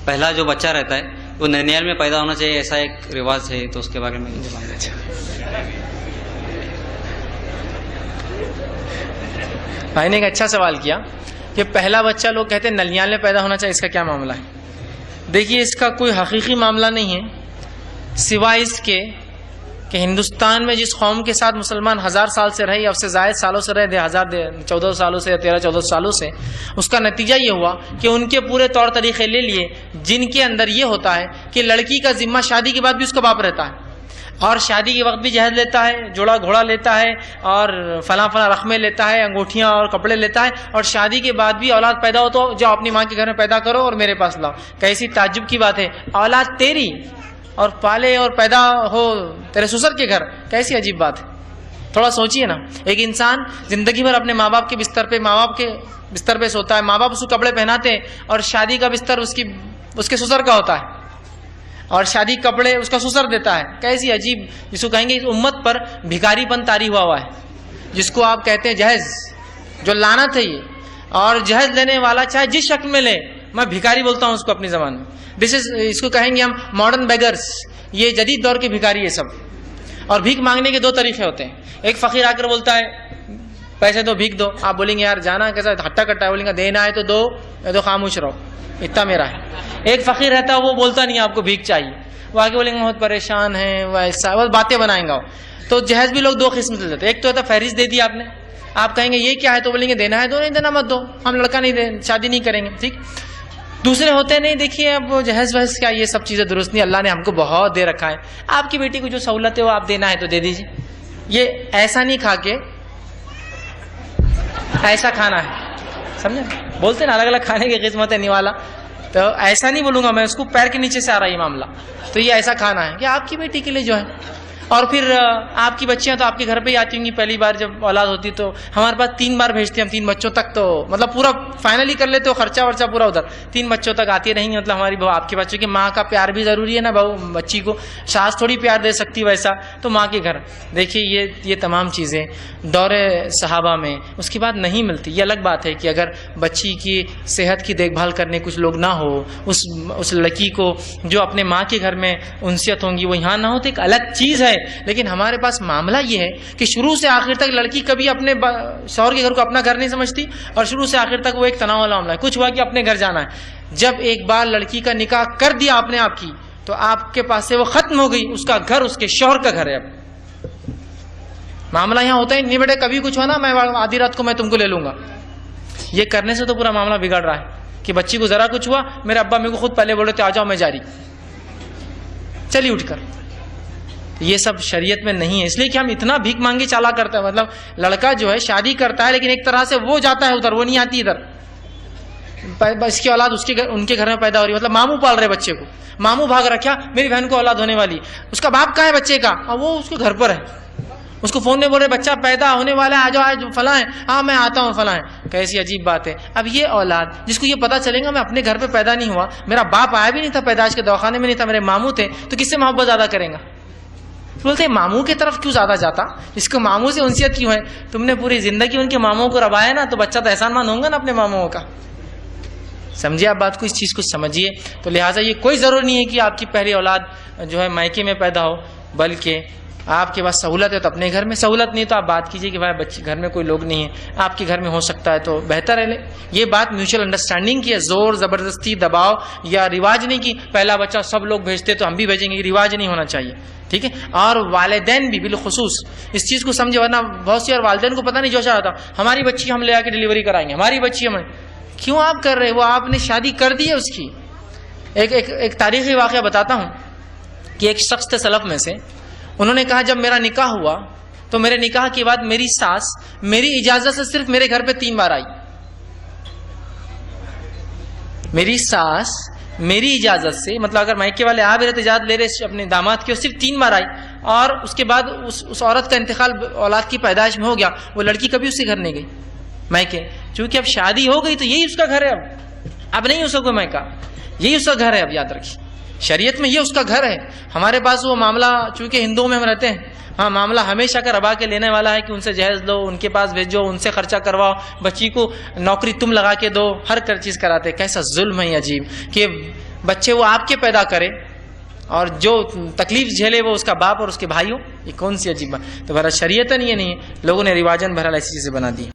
پہلا جو بچہ رہتا ہے وہ نینیال میں پیدا ہونا چاہیے، ایسا ایک رواج ہے، تو اس کے بارے میں بھائی نے ایک اچھا سوال کیا کہ پہلا بچہ لوگ کہتے ہیں ننیال میں پیدا ہونا چاہیے، اس کا کیا معاملہ ہے؟ دیکھیے اس کا کوئی حقیقی معاملہ نہیں ہے، سوائے اس کے کہ ہندوستان میں جس قوم کے ساتھ مسلمان 1000 سال سے رہے یا اس سے زائد سالوں سے رہے، 14 سالوں سے یا 13-14 سالوں سے، اس کا نتیجہ یہ ہوا کہ ان کے پورے طور طریقے لے لیے جن کے اندر یہ ہوتا ہے کہ لڑکی کا ذمہ شادی کے بعد بھی اس کا باپ رہتا ہے، اور شادی کے وقت بھی جہیز لیتا ہے، جوڑا گھوڑا لیتا ہے، اور فلاں رقمیں لیتا ہے، انگوٹھیاں اور کپڑے لیتا ہے، اور شادی کے بعد بھی اولاد پیدا ہو تو جاؤ اپنی ماں کے گھر میں پیدا کرو اور میرے پاس لاؤ۔ کیسی تعجب کی بات ہے، اولاد تیری اور پالے اور پیدا ہو تیرے سسر کے گھر، کیسی عجیب بات ہے۔ تھوڑا سوچئے نا، ایک انسان زندگی بھر اپنے ماں باپ کے بستر پہ سوتا ہے، ماں باپ اس کو کپڑے پہناتے ہیں، اور شادی کا بستر اس کے سسر کا ہوتا ہے، اور شادی کپڑے اس کا سسر دیتا ہے۔ کیسی عجیب، جس کو کہیں گے اس امت پر بھکاری پن طاری ہوا ہے، جس کو آپ کہتے ہیں جہیز، جو لعنت ہے یہ۔ اور جہیز لینے والا چاہے جس شکل میں لے، میں بھکاری بولتا ہوں اس کو اپنی زبان میں، اس کو کہیں گے ہم ماڈرن بیگرز، یہ جدید دور کے بھکاری ہے سب۔ اور بھیک مانگنے کے 2 طریقے ہوتے ہیں، ایک فقیر آ کر بولتا ہے پیسے دو، بھیک دو، آپ بولیں گے یار جانا کیسا ہٹا کٹا ہے، بولیں گے دینا ہے تو دو یا تو خاموش رہو، اتنا میرا ہے۔ ایک فقیر رہتا ہے وہ بولتا نہیں آپ کو بھیک چاہیے، وہ آگے بولیں گے بہت پریشان ہیں، ویسا بس باتیں بنائیں گا۔ تو جہیز بھی لوگ 2 قسم سے دیتے ہیں، ایک تو ہوتا ہے فہرست دے دی آپ نے، آپ کہیں گے یہ کیا ہے تو بولیں گے دینا ہے دو، نہیں دینا مت دو، ہم لڑکا نہیں شادی نہیں کریں گے، ٹھیک۔ دوسرے ہوتے ہیں نہیں دیکھیے اب جہیز وہیز کیا، یہ سب چیزیں درست نہیں، اللہ نے ہم کو بہت دے رکھا ہے، آپ کی بیٹی کو جو سہولت ہے وہ آپ دینا ہے تو دے دیجیے، یہ ایسا نہیں کھا کے ایسا کھانا ہے، سمجھے؟ بولتے ہیں نا الگ الگ کھانے کی قسمت ہے نوالا، تو ایسا نہیں بولوں گا میں، اس کو پیر کے نیچے سے آ رہا ہے یہ معاملہ، تو یہ ایسا کھانا ہے کہ آپ کی بیٹی کے لیے جو ہے۔ اور پھر آپ کی بچیاں تو آپ کے گھر پہ ہی آتی ہوں گی، پہلی بار جب اولاد ہوتی تو ہمارے پاس 3 بار بھیجتے ہیں ہم، 3 بچوں تک، تو مطلب پورا فائنلی کر لیتے ہو خرچہ ورچہ پورا ادھر، 3 بچوں تک آتی رہیں گی، مطلب ہماری بہو آپ کے بچوں کی، ماں کا پیار بھی ضروری ہے نا، بہو بچی کو ساس تھوڑی پیار دے سکتی ویسا، تو ماں کے گھر دیکھیے یہ تمام چیزیں دور صحابہ میں اس کے بعد نہیں ملتی۔ یہ الگ بات ہے کہ اگر بچی کی صحت کی دیکھ بھال کرنے کچھ لوگ نہ ہو، اس لڑکی کو جو اپنے ماں کے گھر میں انسیت ہوں گی وہ یہاں نہ ہو تو ایک الگ چیز ہے، لیکن ہمارے پاس معاملہ یہ ہے کہ شروع سے آخر تک لڑکی کبھی اپنے شوہر کے گھر کو اپنا گھر نہیں سمجھتی، اور شروع سے آخر تک وہ ایک تناؤ والا معاملہ ہے، کچھ ہوا کہ اپنے گھر جانا ہے۔ جب ایک بار لڑکی کا نکاح کر دیا آپ نے آپ کی، تو آپ کے پاس سے وہ ختم ہو گئی، اس کا گھر اس کے شوہر کا گھر ہے۔ اب معاملہ یہاں ہوتا ہے نہیں بیٹے کبھی کچھ ہوا نا میں آدھی رات کو میں تم کو لے لوں گا، یہ کرنے سے تو پورا معاملہ بگڑ رہا ہے کہ بچی کو ذرا کچھ ہوا، میرے ابا میرے کو خود پہلے بولے تھے آ جاؤ میں جاری، چلی اٹھ کر۔ یہ سب شریعت میں نہیں ہے، اس لیے کہ ہم اتنا بھیک مانگی چالا کرتے ہیں، مطلب لڑکا جو ہے شادی کرتا ہے لیکن ایک طرح سے وہ جاتا ہے ادھر، وہ نہیں آتی ادھر، اس کی اولاد ان کے گھر میں پیدا ہو رہی ہے، مطلب ماموں پال رہے بچے کو، ماموں بھاگ رکھا میری بہن کو اولاد ہونے والی، اس کا باپ کہاں ہے بچے کا؟ وہ اس کے گھر پر ہے، اس کو فون میں بول رہے بچہ پیدا ہونے والا ہے، آ جاؤ آج فلاں ہے، ہاں میں آتا ہوں فلاں ہے۔ کیسی عجیب بات ہے۔ اب یہ اولاد جس کو یہ پتا چلے گا میں اپنے گھر پہ پیدا نہیں ہوا، میرا باپ آیا بھی نہیں تھا، پیدائش کے دواخانے میں نہیں تھا، میرے ماموں تھے، تو کس سے محبت زیادہ کریں گا؟ بولتے ہیں ماموں کی طرف کیوں زیادہ جاتا، اس کو ماموں سے انسیت کیوں ہے؟ تم نے پوری زندگی ان کے ماموں کو روایا نا، تو بچہ تو احسان مان ہوگا نا اپنے ماموں کا۔ سمجھیے آپ بات کو، اس چیز کو سمجھیے۔ تو لہٰذا یہ کوئی ضرور نہیں ہے کہ آپ کی پہلی اولاد جو ہے میکے میں پیدا ہو، بلکہ آپ کے پاس سہولت ہے تو اپنے گھر میں، سہولت نہیں تو آپ بات کیجئے کہ بھائی بچے گھر میں کوئی لوگ نہیں ہے، آپ کے گھر میں ہو سکتا ہے تو بہتر ہے۔ یہ بات میوچل انڈرسٹینڈنگ کی ہے، زور زبردستی دباؤ یا رواج نہیں کہ پہلا بچہ سب لوگ بھیجتے تو ہم بھی بھیجیں گے، یہ رواج نہیں ہونا چاہیے، ٹھیک ہے۔ اور والدین بھی بالخصوص اس چیز کو سمجھے، ورنہ بہت سی اور والدین کو پتہ نہیں جوش آتا ہماری بچی ہم لے آ کے ڈلیوری کرائیں گے، ہماری بچی ہمیں کیوں آپ کر رہے؟ وہ آپ نے شادی کر دی ہے اس کی۔ ایک تاریخی واقعہ بتاتا ہوں کہ ایک شخص تھے سلف میں سے، انہوں نے کہا جب میرا نکاح ہوا تو میرے نکاح کے بعد میری ساس میری اجازت سے صرف میرے گھر پہ 3 بار آئی، میری ساس میری اجازت سے، مطلب اگر میکے والے آ بھی رہے تو اجازت لے رہے اپنے داماد کی، صرف 3 بار آئی، اور اس کے بعد اس عورت کا انتقال اولاد کی پیدائش میں ہو گیا، وہ لڑکی کبھی اس کے گھر نہیں گئی میکے، چونکہ اب شادی ہو گئی تو یہی اس کا گھر ہے، اب نہیں اس کو میکا، یہی اس کا گھر ہے۔ اب یاد رکھیے شریعت میں یہ اس کا گھر ہے۔ ہمارے پاس وہ معاملہ چونکہ ہندوؤں میں ہم رہتے ہیں، ہاں معاملہ ہمیشہ کا ربا کے لینے والا ہے کہ ان سے جہیز لو، ان کے پاس بھیجو، ان سے خرچہ کرواؤ، بچی کو نوکری تم لگا کے دو، ہر چیز کراتے۔ کیسا ظلم ہے عجیب کہ بچے وہ آپ کے پیدا کرے اور جو تکلیف جھیلے وہ اس کا باپ اور اس کے بھائی ہو، یہ کون سی عجیب بات؟ تو بہرحال شریعتاً یہ نہیں ہے، لوگوں نے رواجاً بہرحال ایسی چیزیں بنا دی.